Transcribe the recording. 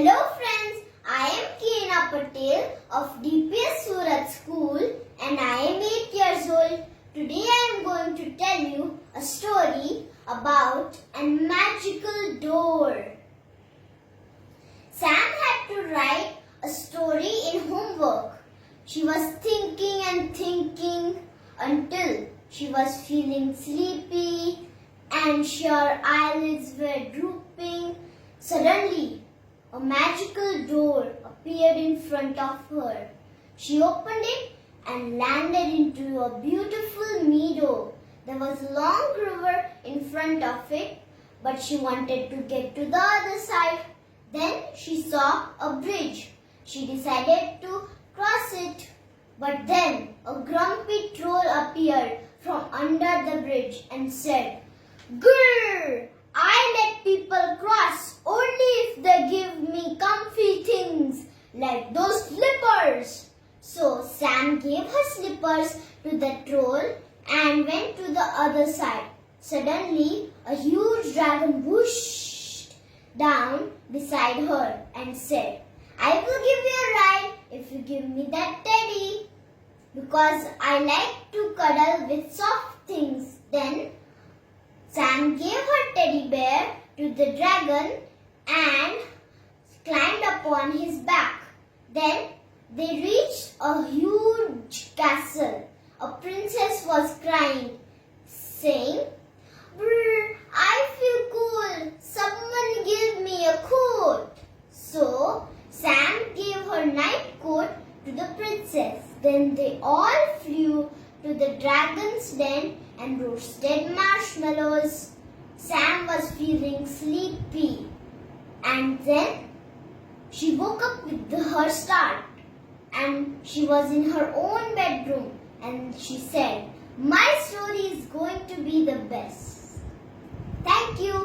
Hello friends, I am Kiana of DPS Surat School and I am 8 years old. Today I am going to tell you a story about a magical door. Sam had to write a story in homework. She was thinking and thinking until she was feeling sleepy and her eyelids were drooping. Suddenly, a magical door appeared in front of her. She opened it and landed into a beautiful meadow. There was a long river in front of it, but she wanted to get to the other side. Then she saw a bridge. She decided to cross it. But then a grumpy troll appeared from under the bridge and said, "Grrr! I let people cross only if they give me comfy things like those slippers." So Sam gave her slippers to the troll and went to the other side. Suddenly, a huge dragon whooshed down beside her and said, "I will give you a ride if you give me that teddy, because I like to cuddle with soft things." Then Sam gave her teddy bear to the dragon and climbed upon his back. Then they reached a huge castle. A princess was crying, saying, "Brr, I feel cool. Someone give me a coat." So Sam gave her night coat to the princess. Then they all flew to the dragon's den and roasted marshmallows. Sam was feeling sleepy and then she woke up with her start and she was in her own bedroom and she said, "My story is going to be the best." Thank you.